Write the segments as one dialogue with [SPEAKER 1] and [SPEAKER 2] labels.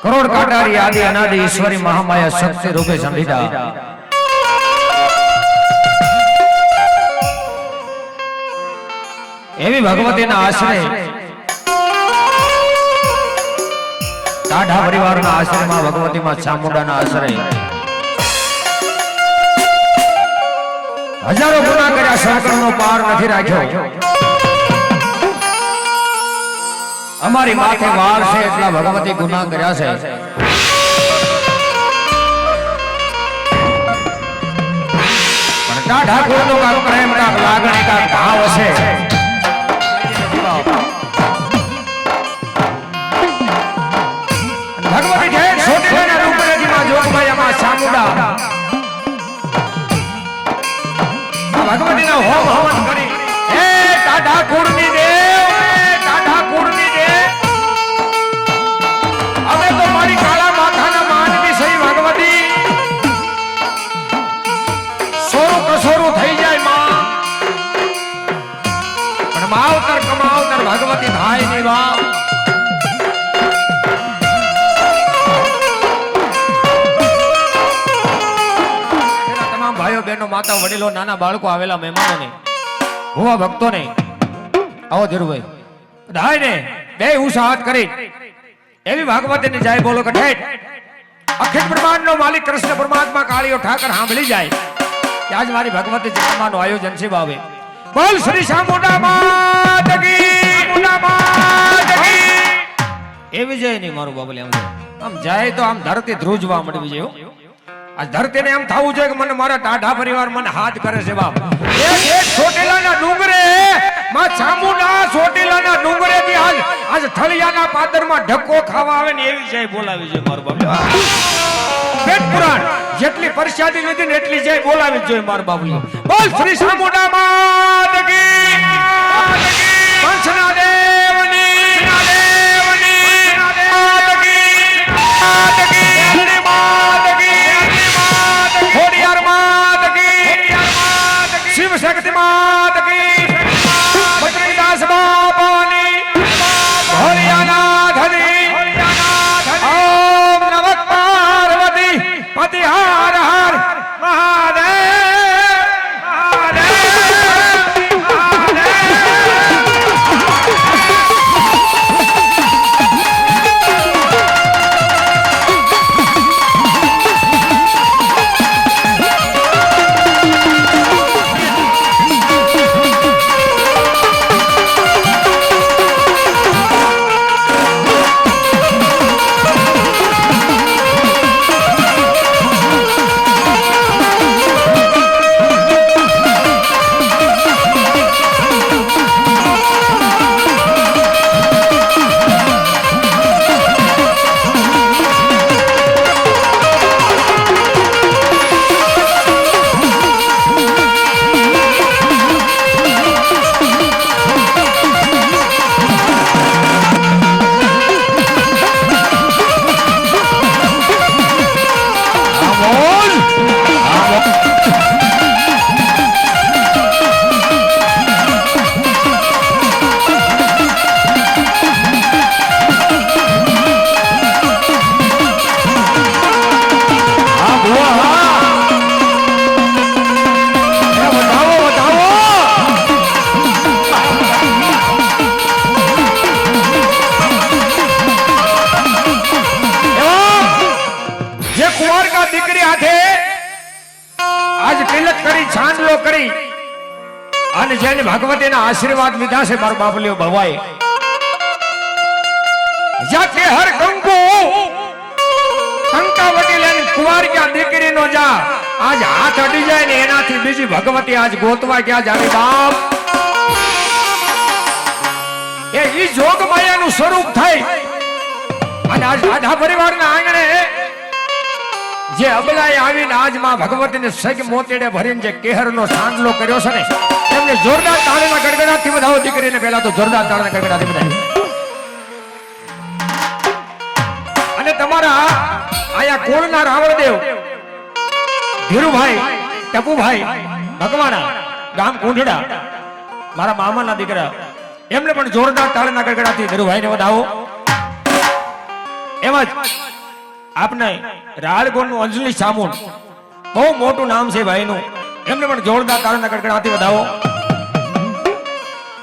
[SPEAKER 1] કરોડ કાટારી આદિ અનાદિ ઈશ્વરી મહામાયા શક્તિ રૂપે સંભિતા એવી ભગવતીના આશ્રય ટાઢા પરિવારના આશ્રયમાં ભગવતીમાં ચામુંડાના આશ્રય હજારો ગુના કર્યા શંકરનો પાર નથી રાખ્યો. અમારી માથે વાર છે એટલા ભગવતી ગુના કર્યા છે. પણ ઠાકોરનો કાક પ્રેમ કાક લાગણી કાક ભાવ હશે. ભગવતી છે છોટીલાના રૂપરેજીમાં જોગમાયામાં ચામુંડા ભગવતીના હોમ હવન કરી હે ટાઢા કુળની દેવ ટાઢા કુળની દેવ હવે તો મારી કાળા માથાના માનવી સહી ભગવતી સોરું કસોરું થઈ જાય માં પણ માવતર કમાવતર ભગવતી થાય ની વા ભાઈઓ બહેનો માતા વડીલો નાના બાળકો આવેલા મહેમાનોને ભુવા ભક્તોને આવો ધીરુભાઈ બધાને બે ઉષા હાથ કરી એવી ભાગવતીને જાય બોલો કે ઠેઠ અખિલ બ્રહ્માંડનો માલિક કૃષ્ણ પરમાત્મા કાળીઓ ઠાકર સાંભળી જાય કે આજ મારી ભગવતી જન્મનું આયોજન છે બાવે બોલ શ્રી ચામુંડા માત કી એવી જાય નહીં મારું બાબલે આમ જાય તો આમ ધરતી ધ્રુજવા મળવી જોઈએ. આ ધરતીને એમ થવું જોઈએ કે મને મારા ટાઢા પરિવાર મને હાથ કરે છે બાપ. એક ચોટીલાના ડુંગરે માં ચામુંડા ચોટીલાના ડુંગરે થી આજ થળિયાના પાદરમાં ઢક્કો ખાવા આવે ને એવી જય બોલાવી છે મારો બાપ. પેટ પુરાણ જેટલી પરસાદી લીધી ને એટલી જય બોલાવી જોઈએ મારો બાબુ. બોલ શ્રી ચામુંડા માત કી કંસના દેવની માત કી शिव शक्ति मात की बद्रीदास बाबानी भोलियानाथनी ओम नमः पार्वती पति हर हर महादेव જેને ભગવતીના આશીર્વાદ લીધા છે મારો બાપલીઓ ભવાય જાતે હર કંકુ કંકાવટી લઈને કુંવાર ક્યાં દીકરીનો જા આજ હાથ અડી જાય ને એનાથી બીજી ભગવતી આજ ગોતવા ક્યાં જાવી બાપ. એ ઈ જોગ માયાનું સ્વરૂપ થઈ અને આજ આધા પરિવારના આંગણે જે અબલાએ આવીને આજ માં ભગવતીને સગ મોતેડે ભરીને જે કેહરનો સાંડલો કર્યો છે ને એમને જોરદાર તાળીના ગડગડાટથી વધાવો દીકરીને પહેલા તો જોરદાર તાળીના ગડગડાટથી વધાવો. અને તમારા આયા કોળના રાવણદેવ ધીરુભાઈ ટપુભાઈ ભગવાના ગામ કુંઢડા મારા મામાના દીકરા એમને પણ જોરદાર તાળીના ગડગડાટથી ધીરુભાઈને વધાવો. એમ જ આપને રાળગોળનું અંજલિ સામુંડ બહુ મોટું નામ છે ભાઈનું, એમને પણ જોરદાર તાળીના ગડગડાટથી વધાવો.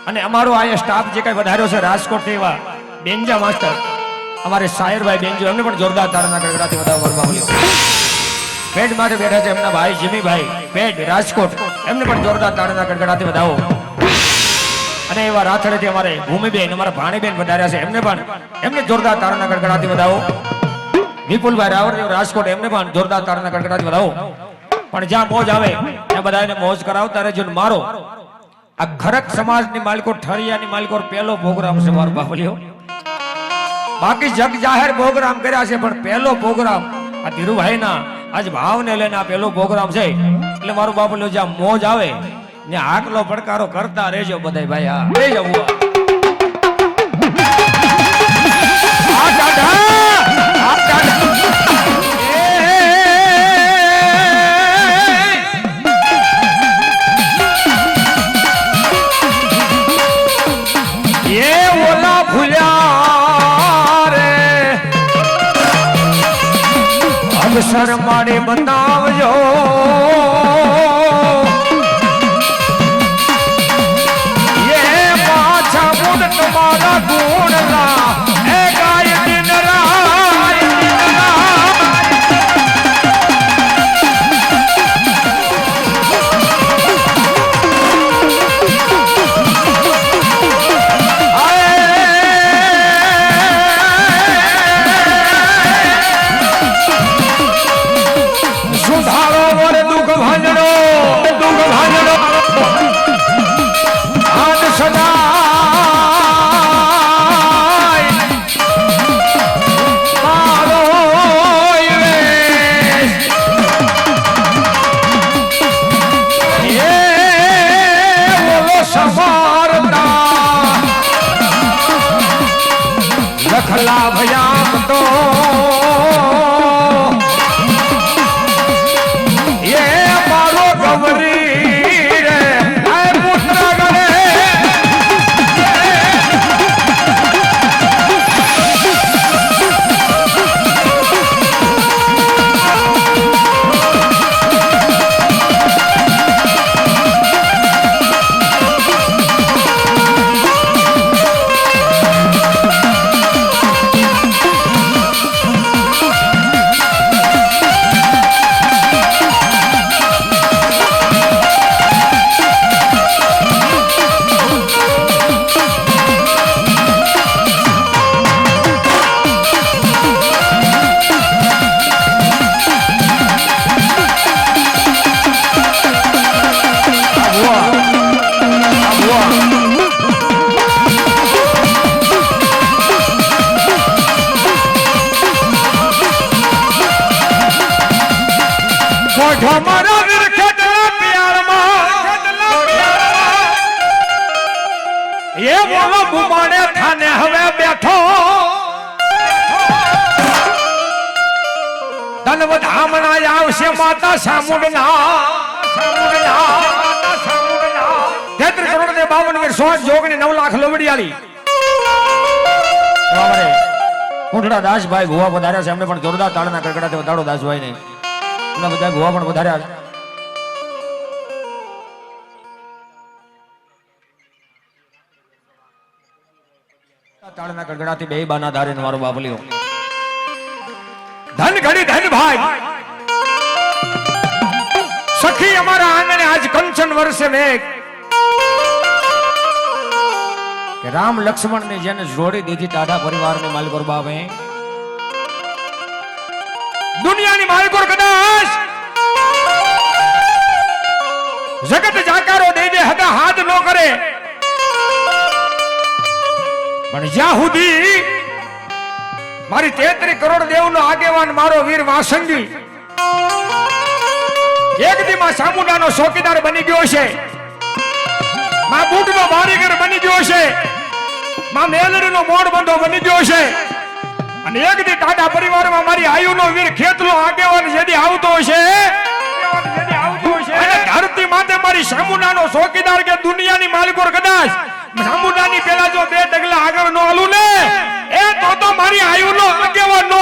[SPEAKER 1] અને અમારો આ સ્ટાફ જે કઈ વધાર્યો છે રાજકોટ એવા બેન્જા માસ્ટર અમારે સાયરભાઈ બેન્જો, એમને પણ જોરદાર તાળીના ગડગડાટથી વધાવો. વરબાવલીઓ પેડ માટે બેઠા છે એમના ભાઈ જીમીભાઈ પેડ રાજકોટ, એમને પણ જોરદાર તાળીના ગડગડાટથી વધાવો. અને એવા રાથડેથી અમારે ભૂમિબેન અમારા ભાણીબેન વધાર્યા છે, એમને જોરદાર તાળીના ગડગડાટથી વધાવો. વિપુલભાઈ રાવરદેવ રાજકોટ, એમને પણ જોરદાર તાળીના ગડગડાટથી વધાવો. પણ જ્યાં મોજ આવે ત્યાં બધાને મોજ કરાવતા રહેજો. મારો આ ખરક સમાજની માલિકો ઠળિયાની માલિકો પહેલો પ્રોગ્રામ છે મારો બાપલીઓ. બાકી જગ જાહેર પ્રોગ્રામ કર્યા છે, પણ પહેલો પ્રોગ્રામ આ ધીરુભાઈના આજ ભાવને લઈને આ પહેલો પ્રોગ્રામ છે. એટલે મારું બાપલીઓ જ્યાં મોજ આવે ને આકલો પડકારો કરતા રહેજો બધાય ભાઈ. હા લઈ જવું શરમાડે બનાવજો એ પાછા ગુણ તમારા ગુણના એ ગાય દિન લખલા ભયામ તો એ મારો ગમરી રે આ પુત્ર ગણે એ બોલો બુમાડે થાને હવે બેઠો ધનવદ હામણા આવશે માતા સામુંડના 33 કરોડ ને 52 વીર 100 જોગની 9 લાખ લોવડિયાળી અમારે કુંઠડા દાસભાઈ ભુવા પધાર્યા છે, એમને પણ જોરદાર તાળના કડકડાથી વધારો દાસભાઈ ને એમના બધા ભુવા પણ પધાર્યા છે. તાળના ગડગડાથી બે બાના ધારે મારો બાપલીઓ ધન ઘડી ધન ભાઈ સખી અમારા આંગણે આજ કંચન વર્ષે મેઘ કે રામ લક્ષ્મણ ને જેને જોડી દીધી ટાઢા પરિવાર ને માલિકોર બાપે દુનિયાની માલિકોર કદાચ જગત જાકારો દે દે હગા હાથ નો કરે, પણ જ્યાં સુધી મારી 33 કરોડ દેવનો આગેવાન મારો વીર વાસંગી એક દીમાં સામુંડાનો ચોકીદાર બની ગયો છે, માં બુટનો બારીગર બની ગયો છે, માં મેલડીનો મોડ બંધો બની ગયો છે, અને એક દી ટાટા પરિવારમાં મારી આયુનો વીર ખેતલો આગેવાન જેદી આવતો છે અને ધરતી માટે મારી સામુંડાનો ચોકીદાર કે દુનિયાની માલિકોર કદાચ સામુંડાની પેલા જો બે ડગલા આગળ નો હાલું ને એ તો મારી આયુનો આગેવાન નો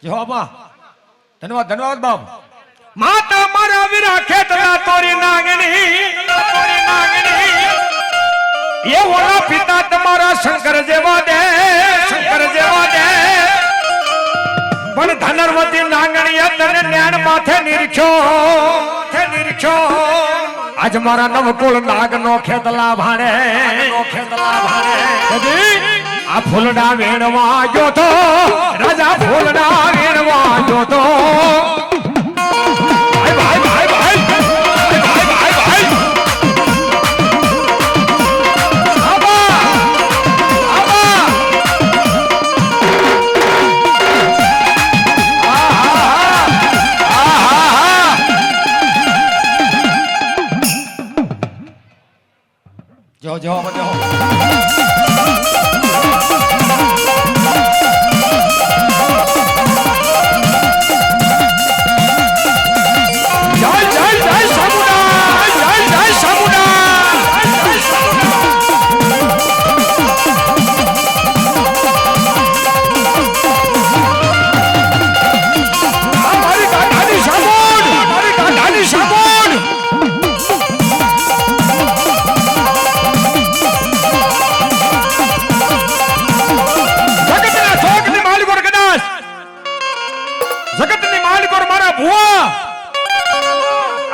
[SPEAKER 1] જવાબમાં ધન્યવાદ ધન્યવાદ બાપ. માતા મારા વીરા ખેતરા તોરી નાગણી એ ઓલા પિતા તમારા શંકર જેવા દે પણ ધનરવતી નાગણી તને જ્ઞાન માથે નિરખ્યો આજ મારા નવકુળ નાગ નો ખેતલા ભાણે આ ફૂલડા વેણવા ગયો તો રાજા ફૂલડા વેણવા ગયો તો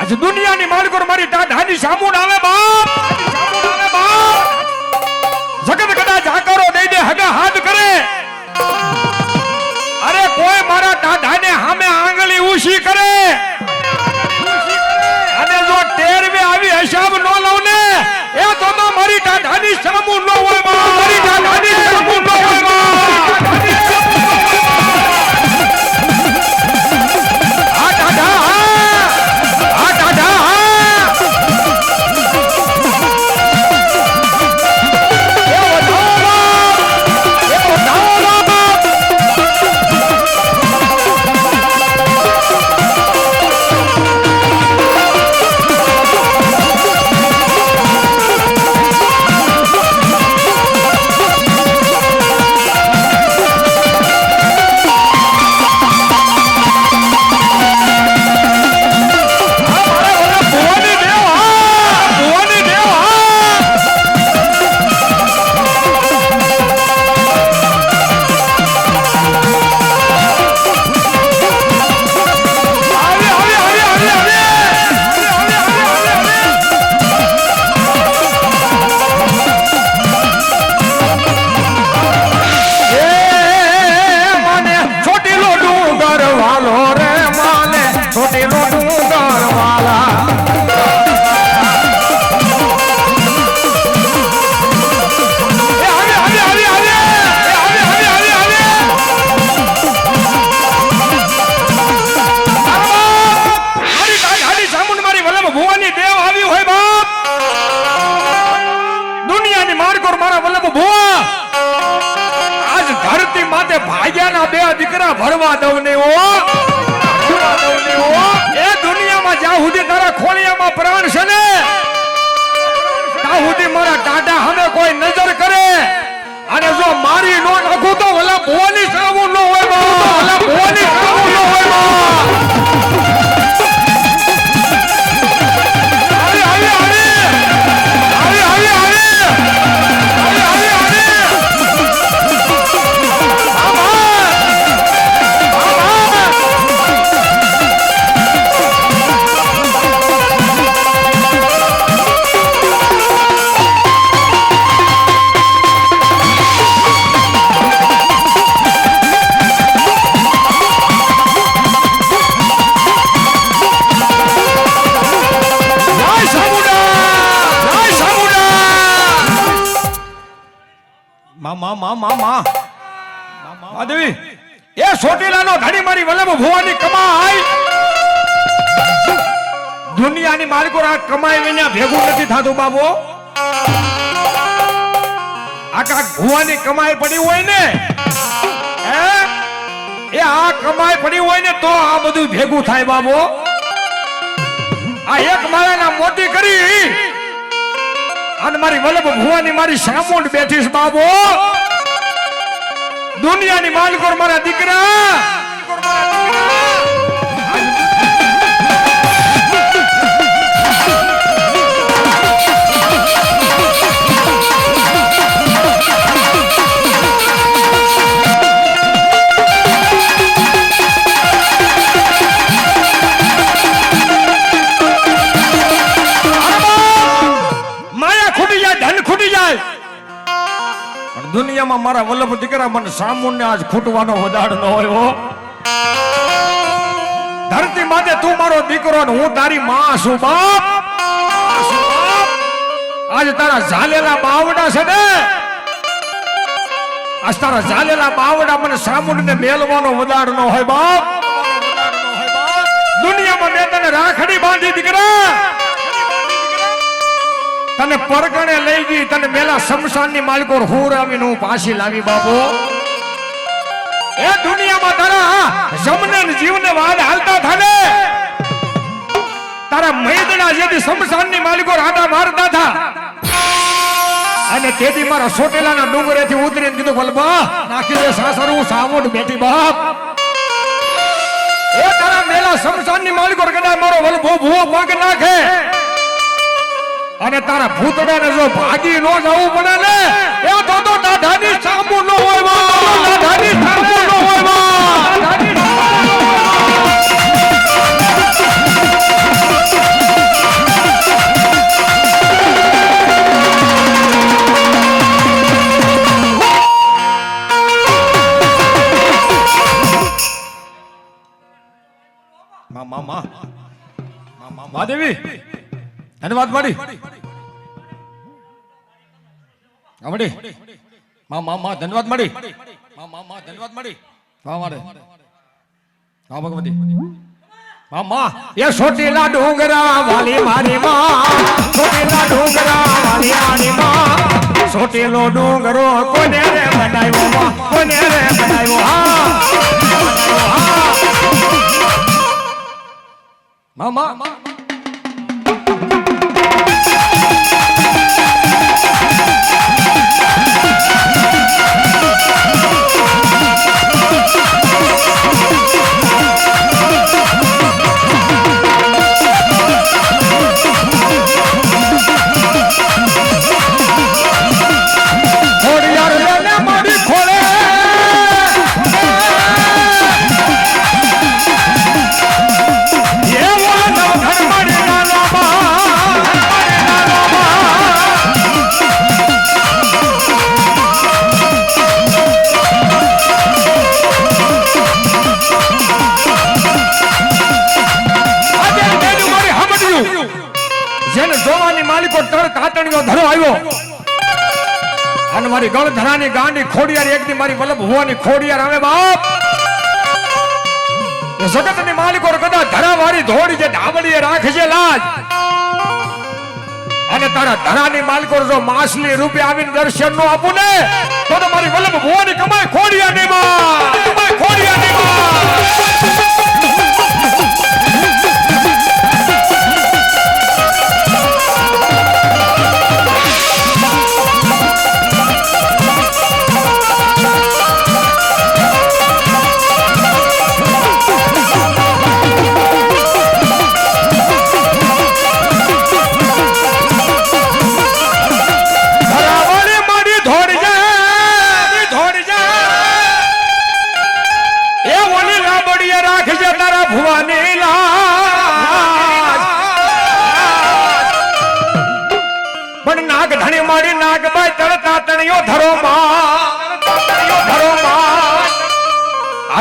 [SPEAKER 1] જો દુનિયાની માલિકો મારી ટાઢાની સામું આવે બાપ જગત કદાચ આકારો દઈ દે હગા હાથ કરે અરે કોઈ મારા ટાઢાને સામે આંગળી ઊંચી કરે અને જો ટેરવે આવી હિસાબ નો લઉં ને એ તો મારી ટાઢાની સામું ન હોય મારી ટાઢાની સામું ન હોય ભાગ્યાના બે દીકરા ભરવા દઉં ને એ દુનિયામાં જ્યાં સુધી તારા ખોળિયામાં પ્રાણ છે ને ત્યાં સુધી મારા ટાટા સામે કોઈ નજર કરે અને જો મારી નો નાખું તો ઓલા ભુવાની સામું ન હોય ઓલા ભુવાની સામું ન હોય માધવી એ સોટીલાનો ધણી મારી વલ્લભ ભુવાની કમાઈ દુનિયાની માલિકો આ કમાઈ વિના ભેગું નથી થાતું બાબો આખા ભુવાની કમાઈ પડી હોય ને એ આ કમાઈ પડી હોય ને તો આ બધું ભેગું થાય બાબો આ એક માળાના મોતી કરી અને મારી વલ્લભ ભુવાની મારી સામુંડ બેઠીશ બાબો દુનિયાની માલિકો મારા દીકરા દુનિયામાં મારા વલ્લભ દીકરા મને સામુને આજ ખૂટવાનો વધાર ન હોય હો. ધરતી માતે તું મારો દીકરો ને હું તારી માં છું બાપ. આજ તારા ઝાલેલા બાવડા છે ને, આજ તારા ઝાલેલા બાવડા મને સામુને મેલવાનો વધાર ન હોય બાપ. દુનિયામાં મેં તને રાખડી બાંધી દીકરા, તને પરગણે લઈ ગઈ, તને મેલા શમશાનની માલિકો હુર આવીને હું પાછી લાવી બાપુ. એ દુનિયામાં તારા જમને જીવને વાદ હાલતા થાને, તારા મૈદના જેથી શમશાનની માલિકો રાડા મારતા થા, અને તેથી મારા સોટેલાના ડુંગરેથી ઉતરીને કીધું વલ્લભા નાખી દે સાસરું સામુંડ બેઠી બાપ. એ તારા મેલા શમશાનની માલિકો કદાચ મારો વલ્લભો ભૂવો પગ નાખે અને તારા ભૂતડાને જો ભાગી ન જવું પડે ને, એ તો દાઢાની સામુ ન હોય બા, દાઢાની સામુ ન હોય બા. મહાદેવી ધન્યવાદ માડી ધન્યવાદ મળી, ધન્યવાદ મળી. ભગવતી એ સોટીલા ડુંગરા વાલી મારી માં, સોટીલા ડુંગરા વાલી મારી માં, સોટીલો ડુંગરો કોને રે બનાવ્યો, કોને રે બનાવ્યો. હા મામા ધરો આવ્યો અને મારી ગળધરાની ગાંડી ખોડિયાર એકદી મારી વલ્લભ ભુવાની ખોડિયાર આવે બાપ. જગતની માલિકો કદાચ ધરાવાળી ધોડી જે ધાબડીએ રાખજે લાજ, અને તારા ધરાની માલિકો જો માસલી રૂપે આવીને દર્શન નો આપું ને, તો મારી વલ્લભ ભુવાની કમાય ખોડિયારની માં, કમાય ખોડિયારની માં.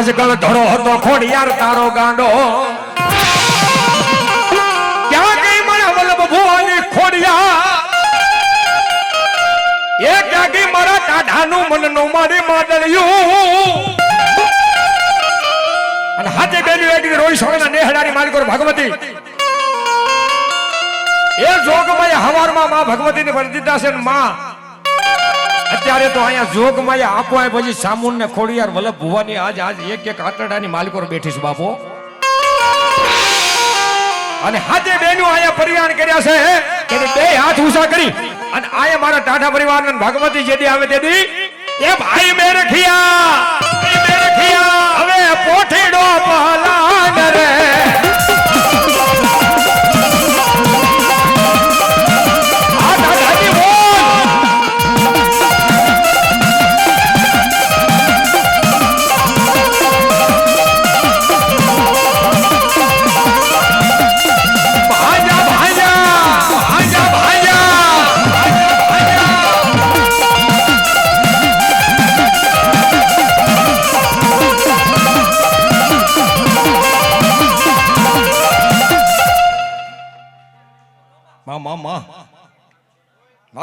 [SPEAKER 1] આજકાલ ધરો હતો ખોડિયાર તારો ગાંડો, ક્યાં ગઈ મારા વલ્લભ ભુવાની ખોડિયાર, એ ક્યાં ગઈ મારા કાઢાનું મનનું મારી માદળિયું. અને હાથે બેલ્યું એક રોઈ સોના નેહડાની માલિકો ભગવતી, એ જોગમાં હવારમાં માં ભગવતીની વર્દિતા છે ને માં અત્યારે તો અહીંયા જોગમાં આપો પછી સામુન ને ખોડિયાર વલ્લભ ભુવાની આજ એક એક આંતરડાની માલિકો બેઠી છે બાપો. અને હાથે બેનું અહીંયા પરિયાણ કર્યા છે કે બે હાથ ઊંચા કરી અને આયા મારા ટાઢા પરિવારના ભગવતી જેદી આવે તેદી એ ભાઈ મેં રખિયા હવે પોઠીડો પલાન રે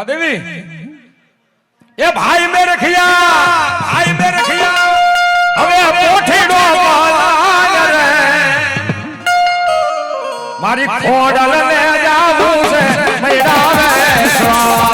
[SPEAKER 1] देवी ये भाई मेरे खिया हवे पोठीडो पालान रे मारी खोडल ने जावू से मैडा रे स्वा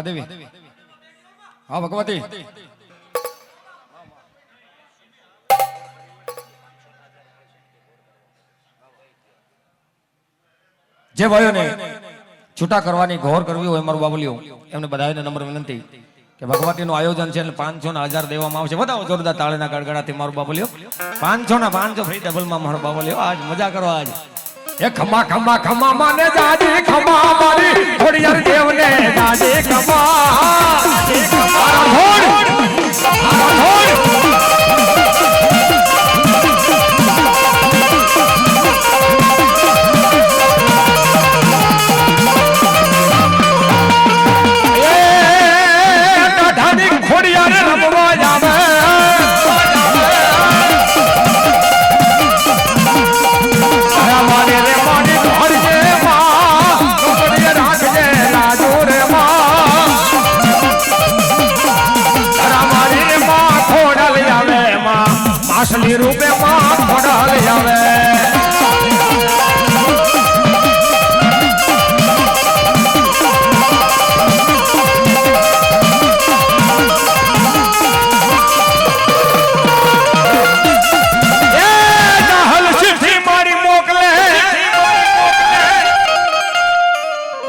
[SPEAKER 1] देवी हाँ भगवती जे भाइयों ने छूटा करवानी घोर करवी होय मारो बाबलियो एमने बधाईने नम्र विनंती के भगवतीનું આયોજન છે એટલે 500 ના 1000 દેવામાં આવશે વધાવો જોરદાર તાળીના ગડગડાથી મારો બાબલિયો 500 ના 500 ફ્રી ટેબલ માં મારો બાબલિયો આજ મજા કરો આજ એ ખમા ખમા ખમા માને જાજી ખમા મારી ખોડિયાર દેવને જાજી ખમા ખોડિયાર રમવા જાવે असली रूपे मां खोडाल जावे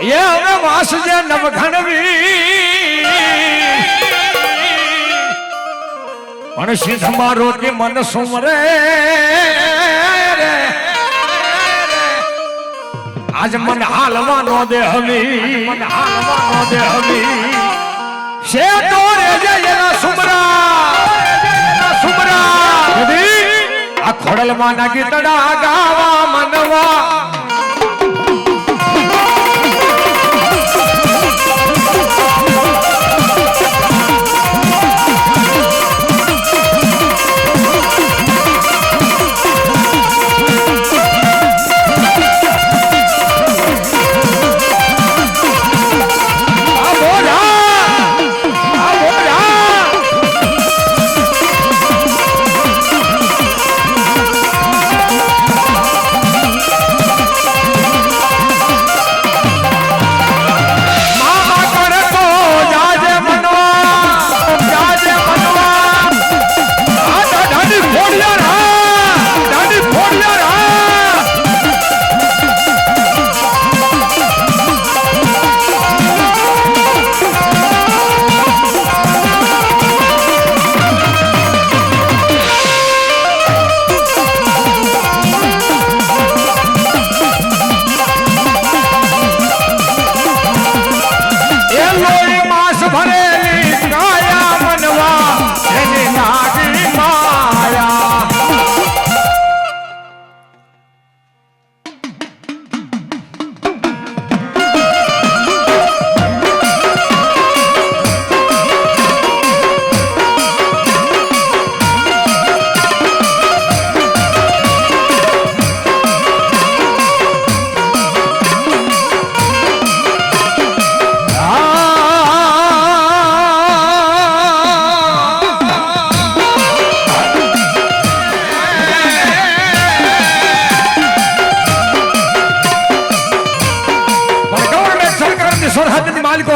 [SPEAKER 1] ये हमें वास जे नवघनवी पण सिद्ध मारो के मन सुमरे आज मन हालवा नो दे हमी से तोरे जयना सुमरा आ खोडल माना गीतड़ा गावा मनवा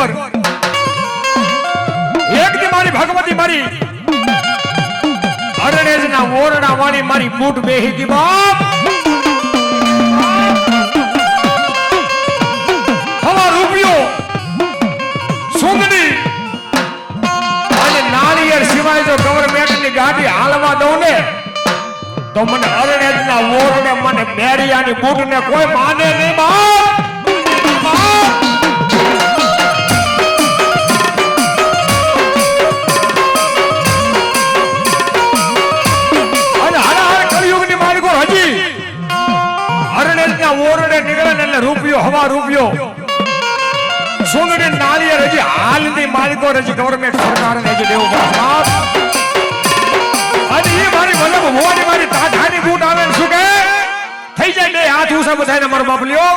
[SPEAKER 1] માલકોર એક દી મારી ભગવતી મારી અરણેજના ઓરડા વાળી મારી બૂટ બેહી ગઈ બાપ હવા રૂપિયો સુંદડી અને નાળિયેર સિવાય જો ગવર્મેન્ટની ગાડી હાલવા દઉં ને તો મને અરણેજના ઓરડે મને મેરિયાની બૂટને કોઈ માને નહીં બાપ ઓરડે નીકળે ને એટલે રૂપિયો હવા રૂપિયો સુંદરી નાળિયેર હજી હાલની માલિકો હજી ગવર્મેન્ટ સરકારને હજી દેવું પડે અને એ મારી વલ્લભ ભુવાની મારી તાઠાની બૂટ આવે ને શું કે થઈ જાય બે હાથ ઉસા બધાને મારો બાપ લ્યો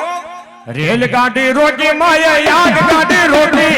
[SPEAKER 1] રેલગાડી રોટી માયા યાદ ગાડી રોટી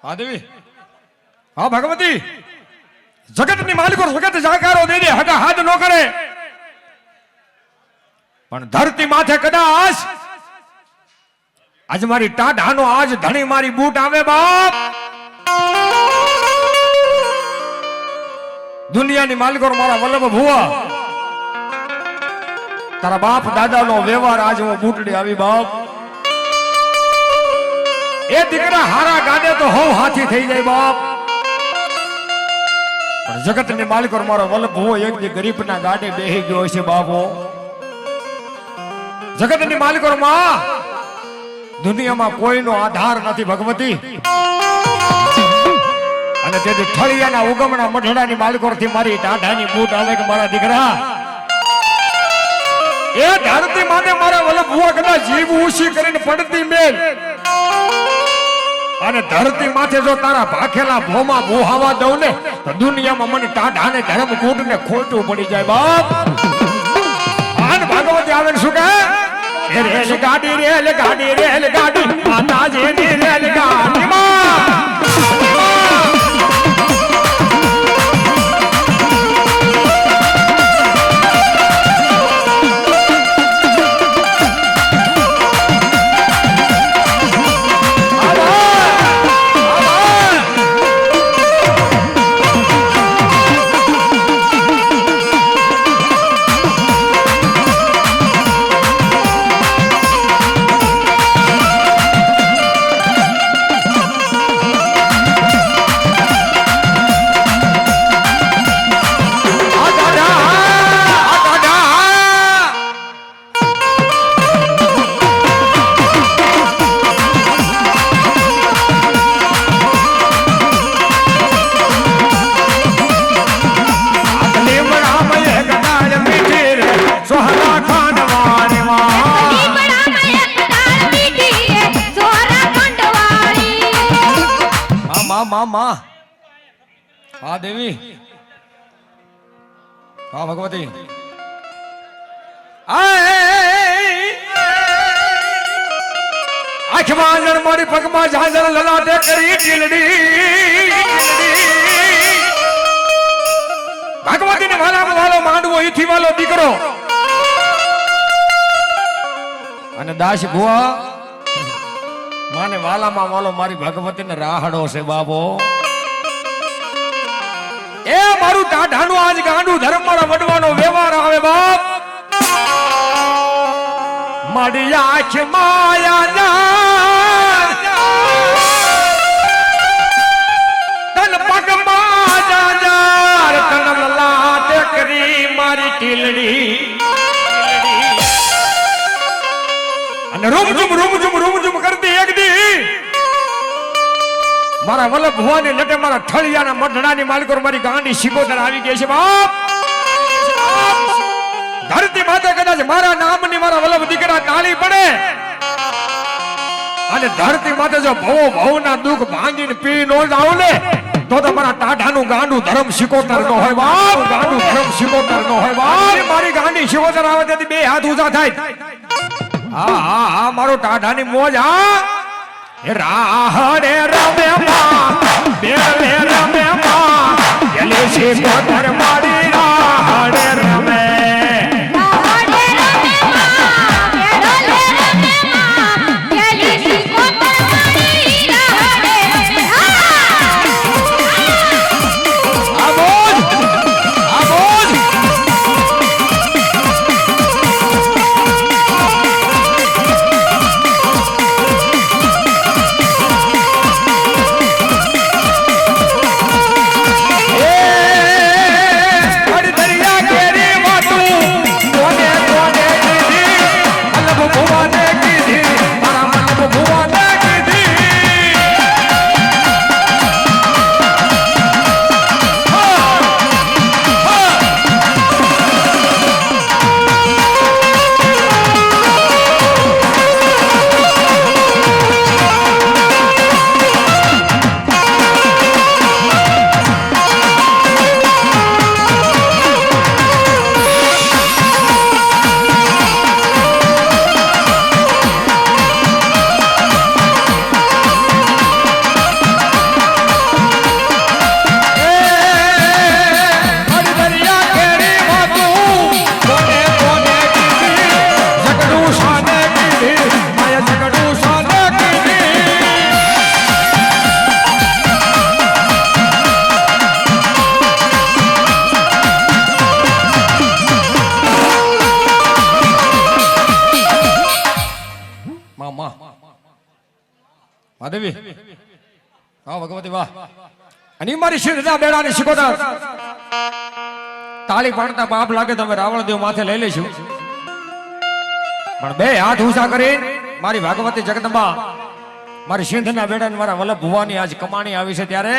[SPEAKER 2] હા દેવી, હા ભગવતી, જગતની માલિકો જગત જાકારો દે દે, હગા હાથ ન કરે, પણ ધરતી માથે કદાચ આજ મારી ટાઢાનો આજ ધણી મારી બૂટ આવે બાપ, દુનિયાની માલિકો મારા વલ્લભ ભુવા, તારા બાપ દાદાનો વ્યવહાર આજ હું બૂટડી આવી બાપ, એ દીકરા હારા ગાડે તો હવ હાથી થઈ જાય બાપ. પણ જગતની માલિકો મારો વલ્લભ ભુવો એક દી ગરીબના ગાડે બેહી ગયો છે બાપો. જગતની માલિકો માં દુનિયામાં કોઈનો આધાર નથી ભગવતી. અને તેથી ઠળિયાના ઉગમણા મઢડાની માલિકોથી મારી ટાઢાની બૂટ આવે કે મારા દીકરા એ ધરતી માને મારા વલ્લભ ભુવા કદાચ જીવ ઉછી કરીને પડતી મેલ અને ધરતી માથે જો તારા ભાખેલા ભોમાં બોહાવા દઉં ને તો દુનિયામાં મને ટાઢાને ધર્મ કૂટને ખોટું પડી જાય બાપ. આન ભાગવતી આવે ને શું કહે રેલ ગાડી માતાજીની રેલ ગાડીમાં હા દેવી હા ભગવતી આંખમાં જણ મારી પગમાં ઝાંઝર લલાટે કરી ટીલડી ભગવતીને વાલામાં વાલો માંડવો ઈથી વાલો દીકરો અને દાસ ભુવા માને વાલામાં વાલો મારી ભગવતીને રાહડો છે બાબો. એ મારું ટાઢાનું આજ ગાંડું ધર્મ મારા વડવાનો વ્યવહાર આવે બાપ. મારી આંખ માયા તન પગમાં જાજાર તન લાટ કરી મારી ટીલડી અને રૂમ કરતી એક દી મારા વલ્લભ ભુવાની લટે મારા ઠળિયાના મઢડાની માલિકો મારી ગાંડી શિકોતર આવી ગઈ છે બાપ. ધરતી માથે કદાચ મારા નામની મારા વલ્લભ દીકરા તાળી પડે અને ધરતી માથે જો ભવના દુઃખ ભાંગીને પી નો જાવ ને તો મારા ટાઢાનું ગાંડું ધર્મ શિકોતર નો હોય બાપ. ગાંડું ધર્મ શિકોતર નો હોય બાપ. મારી ગાંડી શિકોતર આવે તેથી બે હાથ ઊંચા થાય. હા મારો ટાઢાની મોજ હા રાહડે રમે માં બેલે રમે માં એલે શિકોતર મારી રાહડે રમે દેવી હા ભગવતી વાહ અને ઈ મારી સિંધના બેડાની શિકોતર તાળી પાડતા બાપ લાગે તો અમે રાવણદેવ માથે લઈ લઈશું, પણ બે હાથ ઊંચા કરી મારી ભાગવતી જગદંબા મારી સિંધના બેડા મારા વલ્લભ ભુવાની આજ કમાણી આવી છે ત્યારે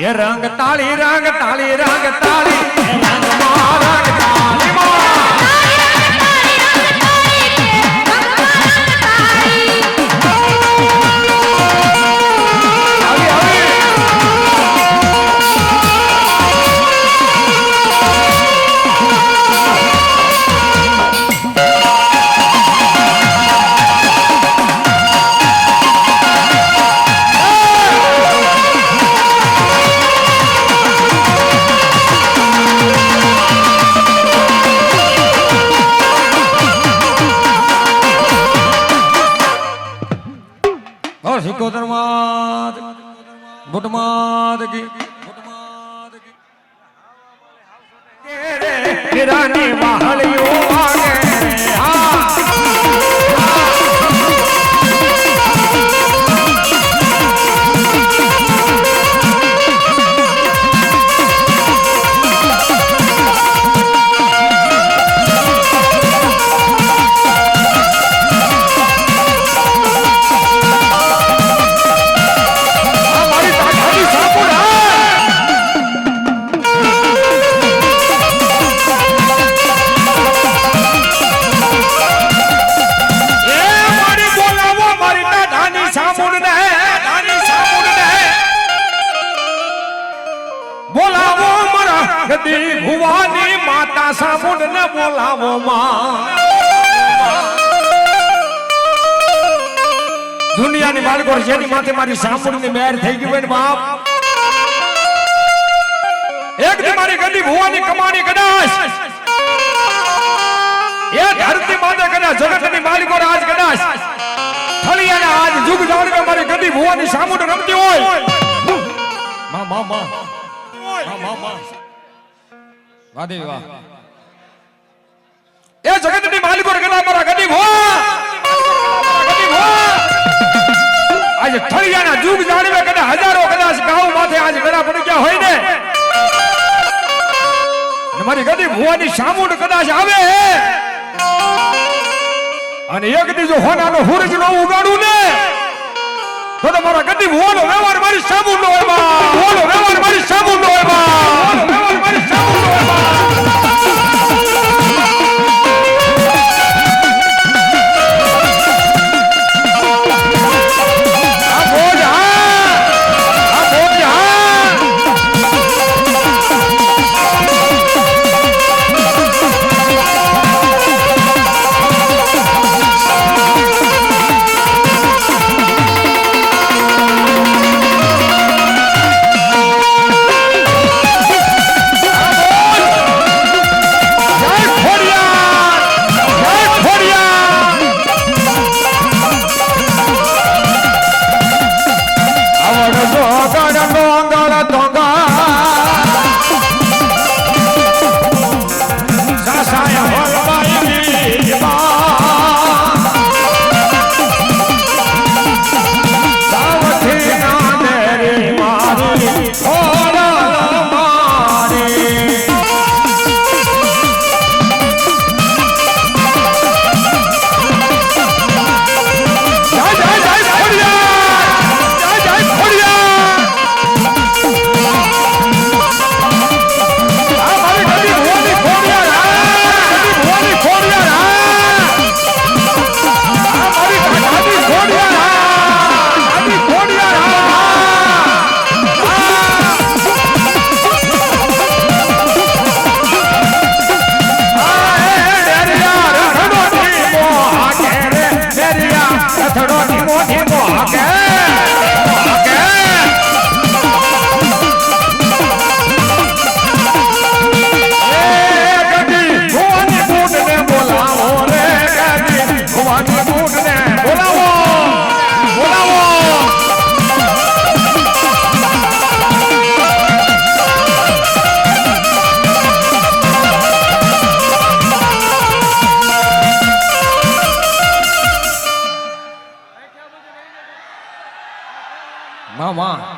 [SPEAKER 2] એ રંગ તાળી રંગ તાળી રંગ તાળી રંગ તાળી સિકોતર માત બુટ માત કી રાની વાહળીઓ વાગે ભુવાની માતા સામુંડ ને બોલાવો માં, દુનિયાની બાળકો જેની માથે મારી સામુંડ ની મેર થઈ ગઈ હોય ને બાપ, એક દી મારી ગદી ભુવાની કમાણી કદાચ એ ધરતી માથે કદાચ જગતની માલિકો આજ કદાચ થળિયાના આજ જુગ જાણ કે મારી ગદી ભુવાની સામુંડ રમતી હોય માં માં માં માં માં વાહ દેવી વાહ, એ જગતની માલિકો કદા મારા ગદી ભુવા આજે થળિયાના જુગ જાણવે કદા હજારો કદાચ ગાઉ માથે આજ વેરા પડી ગયા હોય ને મારી ગદી ભુવાની સામુંડ કદાચ આવે અને એક દી જો હોનાનો હુરજ નો ઉગાડું ને તો મારા ગદી ભુવાનો વ્યવહાર મારી સામુંડ નો હોય ભુવાનો વ્યવહાર મારી સામુંડ નો હોય ભુવાનો વ્યવહાર મારી સામુંડ નો હોય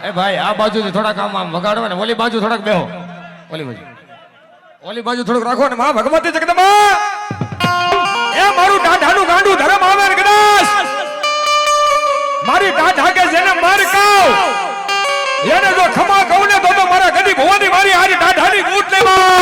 [SPEAKER 1] એ ભાઈ આ બાજુથી થોડાક આમ વગાડો ને ઓલી બાજુ થોડાક બેહો ઓલી બાજુ થોડુંક રાખો ને માં ભગવતી જગદંબા એ મારું ટાઢાનું ગાંડું ધર્મ આવે ને કદાચ મારી ટાઢા કે જેને માર કાવ એને જો ખમા કહું ને તો મારા ગદી ભવાની મારી હારી ટાઢાની ગૂંટ લેવા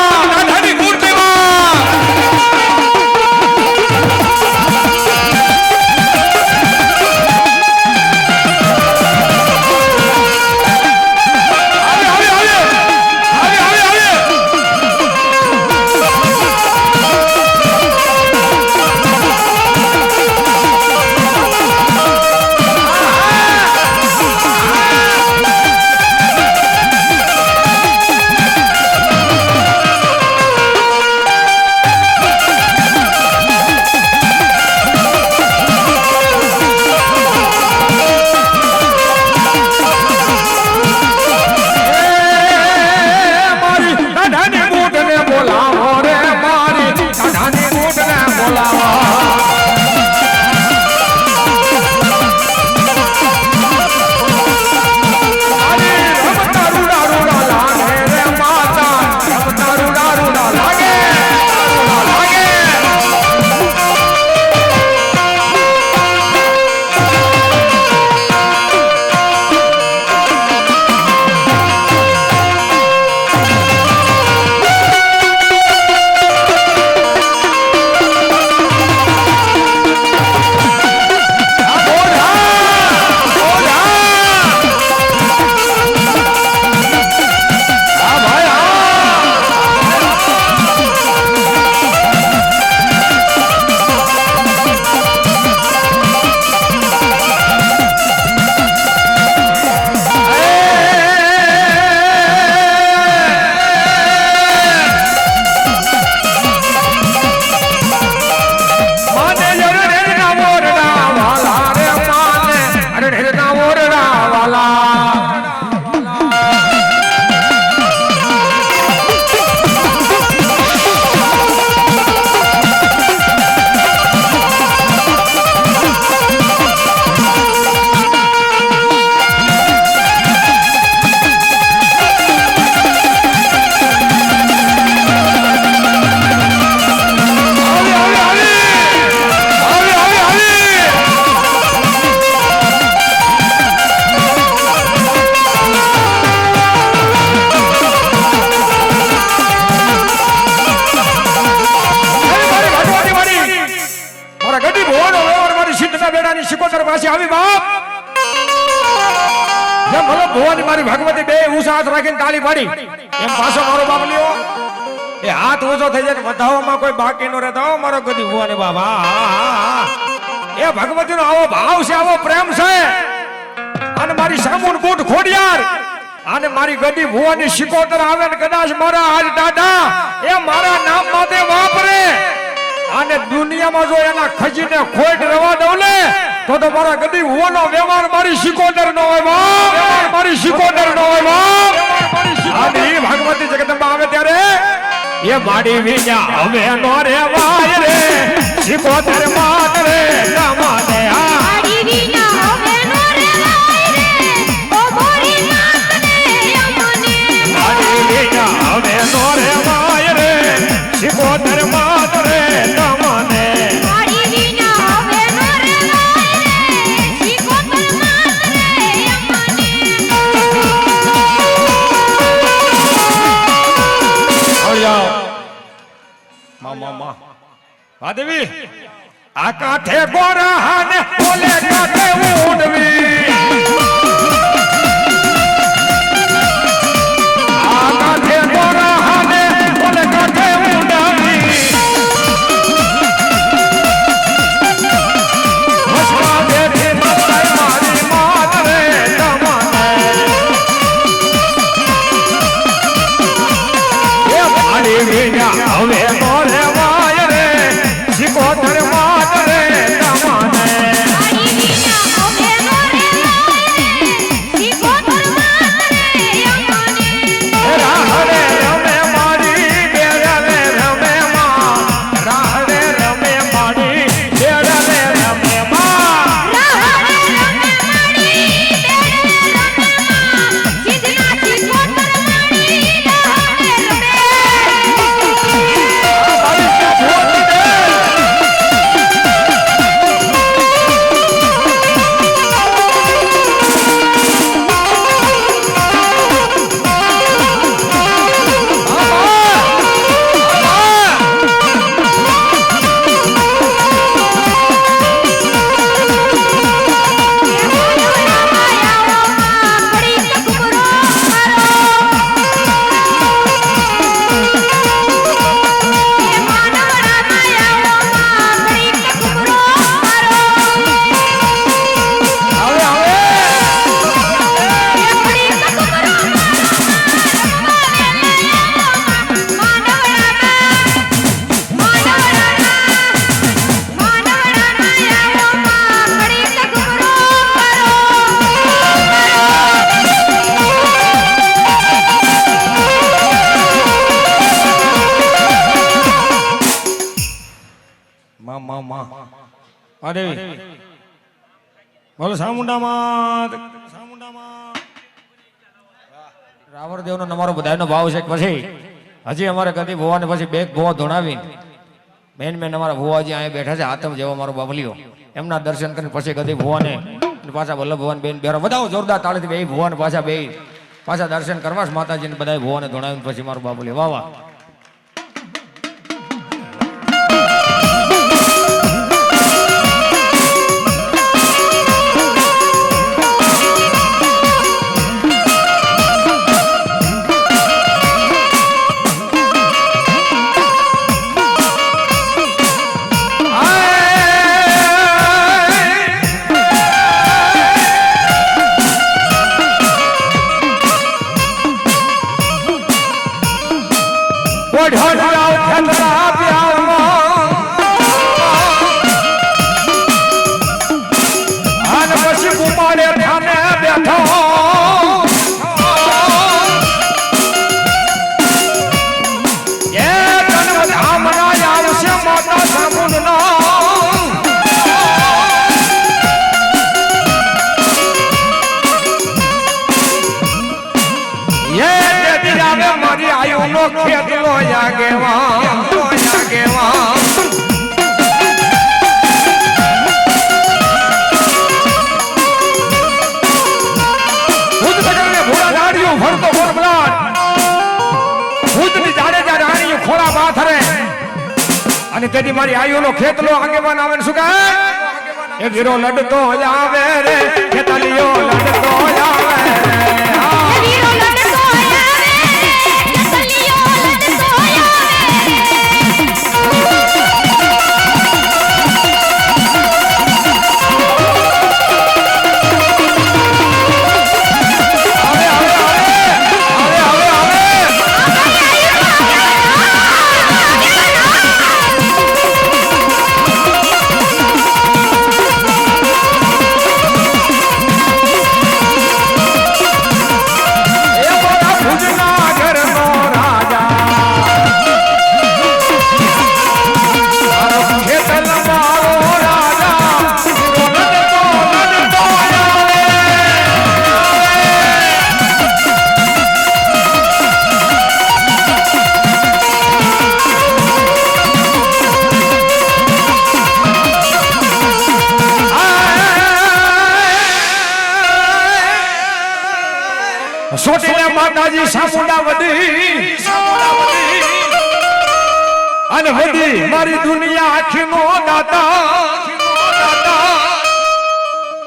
[SPEAKER 1] ભવાની મારી ભગવતી બે ઊંચા હાથ રાખીને તાળી પાડી એમ પાછો મારો બાપ લ્યો એ હાથ ઊંચો થઈ જાય વધાવવામાં કોઈ બાકી નો રહેતો મારો ગદી ભવાની બાબા એ ભગવતીનો આવો ભાવ છે આવો પ્રેમ છે અને મારી સામુન બૂટ ખોડિયાર અને મારી ગદી ભવાની શિકોતર આવે ને કદાચ મારા આજ દાદા એ મારા નામ માટે વાપરે અને દુનિયામાં જો એના ખજીને ખોટ રવા દઉં ને તો મારા ગદી ભુવાનો વ્યવહાર મારી શિકોતર નો હોય બાપ મારી શિકોતર નો હોય બાપ અને ભગવતી જગદંબા આવે ત્યારે એ માડી વિના હવે નો રે વાય રે શિકોતર માત રે નમાને આ માડી વિના હવે નો રે વાય રે ઓ ભોરી નાથ રે અમને માડી વિના હવે નો રે વાય રે શિકોતર માત રે નમાને માડી વિના હવે નો રે વાય રે શિકોતર માત રે અમને ઓયા મામા દેવી આ કાંઠે ગોરા ને ઓલે કાંઠે ઊંડવી આ કાંઠે ગોરા ને ઓલે કાંઠે ઊંડવી હસવા દેખી મતાઈ મારી માત રે તમને એ મારી વિના હવે મોરે શિકોતર માત રે નમાને મારી વિના હવે નો રે વાય રે
[SPEAKER 2] માં અરે બોલો સામુંડામાં
[SPEAKER 1] રાવણદેવ નો અમારો બધાનો ભાવ છે. પછી હજી અમારે કદી ભુવાને પછી બેગ ભુવા ધોણાવી મેન અમારા ભુવાજી અહીંયા બેઠા છે આતમ જેવો અમારો બાબલીઓ એમના દર્શન કરીને પછી કદી ભુવાને પાછા વલ્લભ ભુવાન બેન બેરો બધા જોરદાર તાળીથી બે ભુવાને પાછા દર્શન કરવા માતાજીને બધા ભુવાને ધોણાવીને પછી મારું બાબલીઓ વાહ વાહ.
[SPEAKER 2] અને તેથી મારી આયુનો ખેતલો આગેવાન આવે ને શું કહે એ વીરો લડતો આવે રે ખેતલીઓ લડતો આવે સોટીને માતાજી સામુંડા વધી અને વધી મારી દુનિયા આખીનો દાતા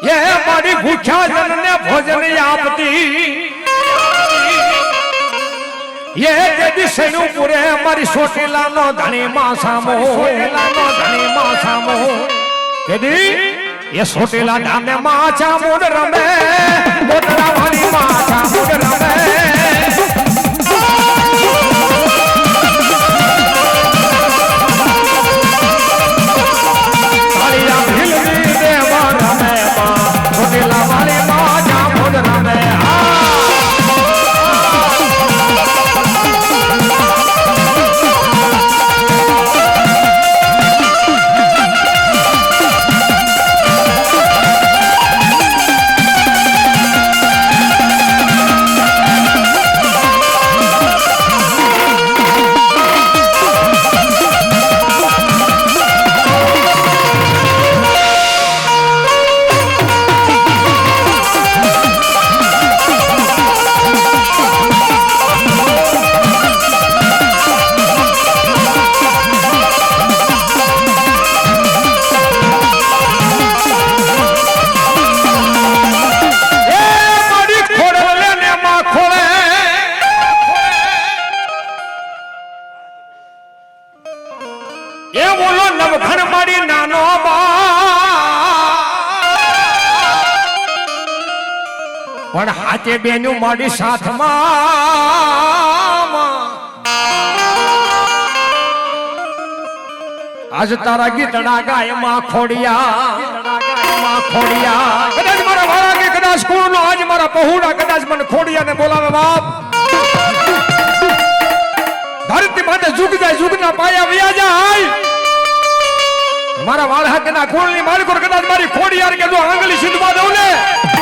[SPEAKER 2] એ મારી ભૂખ્યા જનને ભોજન આપતી એ દેદી સૈનું પૂરે મારી સોટીલાનો ધણી માં સામો દેદી એ સોટેલા ડામે માછા મોડ રમે મોટલા વાળી માછા મોડ રમે તાળીયા ભીલની દેવા રમે સોટેલા વાળી માછા મોડ રમે પણ હાથે બેનું મારી સાથમાં આજ તારા ગીતડા ગાય માં ખોડિયા કદાચ મારા વાળા કે કદાચ કોનો આજ મારા પહોળા કદાચ મને ખોડિયા ને બોલાવે બાપ ધરતી માથે ઝુક જાય ઝુકના પાયા વ્યા જાય મારા વાળહાકના કુળની માલિકો કદાચ મારી ખોડિયાર કે જો આંગળી સીધવા દઉં ને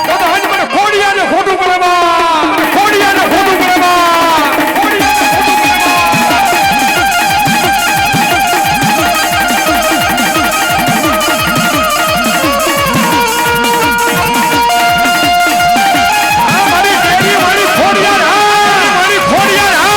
[SPEAKER 2] તો આજ મને ખોડિયાને ખોટું પડે બા, ખોડિયાને ખોટું પડે બા, ખોડિયાને ખોટું પડે બા. મારી દેવી, મારી ખોડિયાર, હા, મારી ખોડિયાર, હા.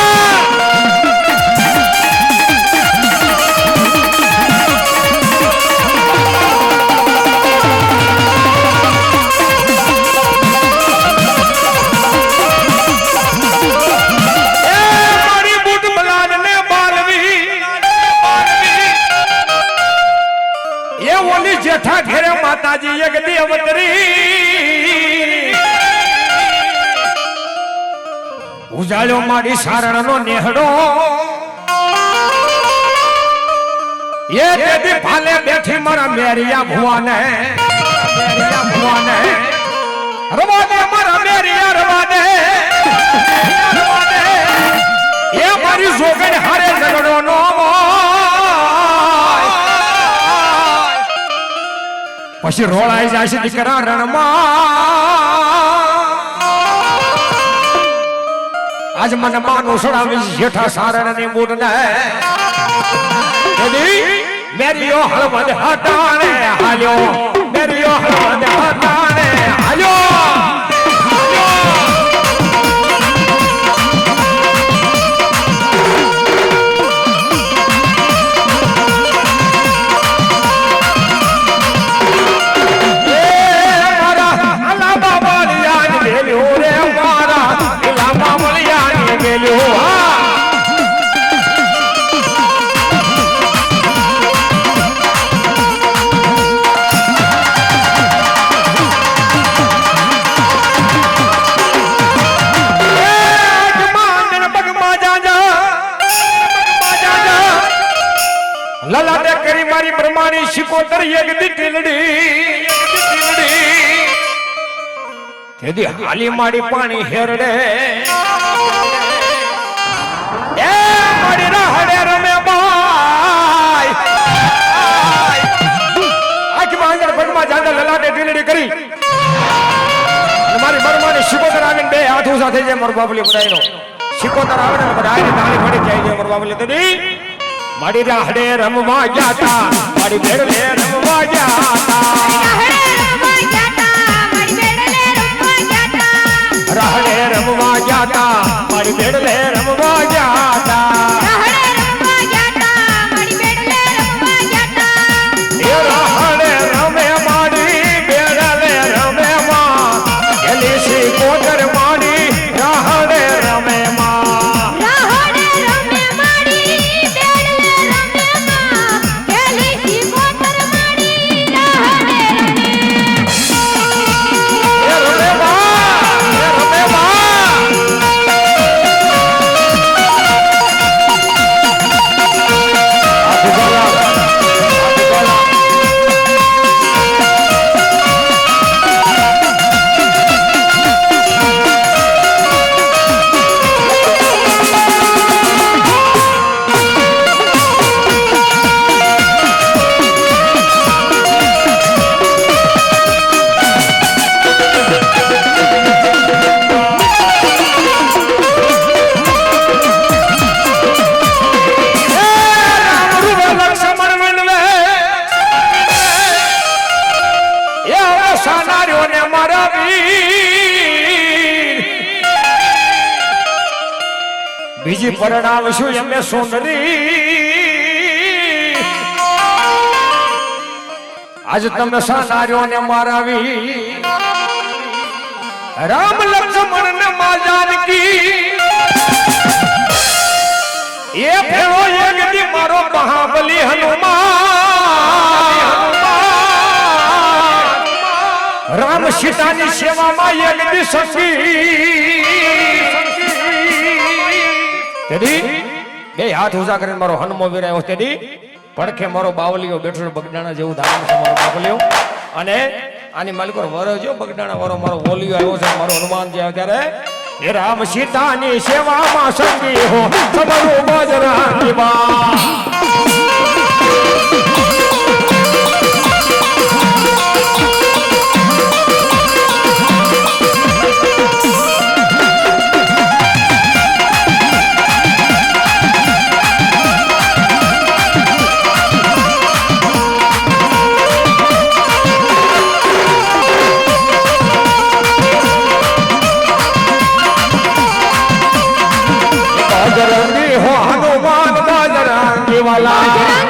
[SPEAKER 2] જેઠા ઘેરે માતાજી યજ્ઞ અવતરી ઉજાળ્યો મારી સારણનો નેહડો એ દેદી ભાલે બેઠી મારા મેરિયા ભુવાને, મેરિયા ભુવાને રવા દે મારા મેરિયા રવા દે, રવા દે એ મારી જોગણ હારે ઝઘડો નો પછી રોળાઈ જાય છે દીકરા રણમાં. આજ મને માનું સડાવી જેઠા સારણ ની મૂડ ને મેરીઓ હળવદ હટાણે હાલ્યો, મેરીઓ હળવદ હટાણે હાલ્યો. લલાટે કરી મારી બ્રહ્માની શિકોતર યજ્ઞ ટીલડી, તેદી હાલી મારી પાણી હેરડે એ મારી રાહડે રમે બાય આખી માંગર પગમાં જાંડા લલાટે ટીલડી કરી મારી બ્રહ્માની શિકોતર આવીને બે હાથો સાથે જે મારો બાબલી બધાયનો શિકોતર આવે ને બધાયને તાળી પડી જાય છે મારો બાબલી તેદી મારી રાહડે રમવા જાતા, મારી ભેડલે રમવા જાતા, રાહડે રમવા જાતા, મારી ભેડલે રમવા જાતા, એ રાહડે રમે મારી ભેડલે રમે માં, એલી સી કોતર મારી રાહડે રમે માં. બીજી પરણાવશું એમને સુંદરી આજ તમે સાનાર્યો ને મારાવી રામ લક્ષ્મણ ને મા જાનકી એ ફેરો યજ્ઞ મારો મહાબલી હનુમાન રામ સીતાની સેવામાં યજ્ઞ સખી તેદી બે હાથ ઊંચા કરીને મારો હનુમો વીરાયો તેદી પડખે મારો બાવલીઓ બેઠો બગડાણા જેવું ધારણ છે મારો બાવલીઓ અને આની માલિકો વરો જો બગડાણા વરો મારો વોલિયો આવ્યો છે મારો હનુમાન જે ત્યારે હે રામ સીતાની સેવામાં સંગી હો તમારું બજરાની બા
[SPEAKER 3] તિરંગા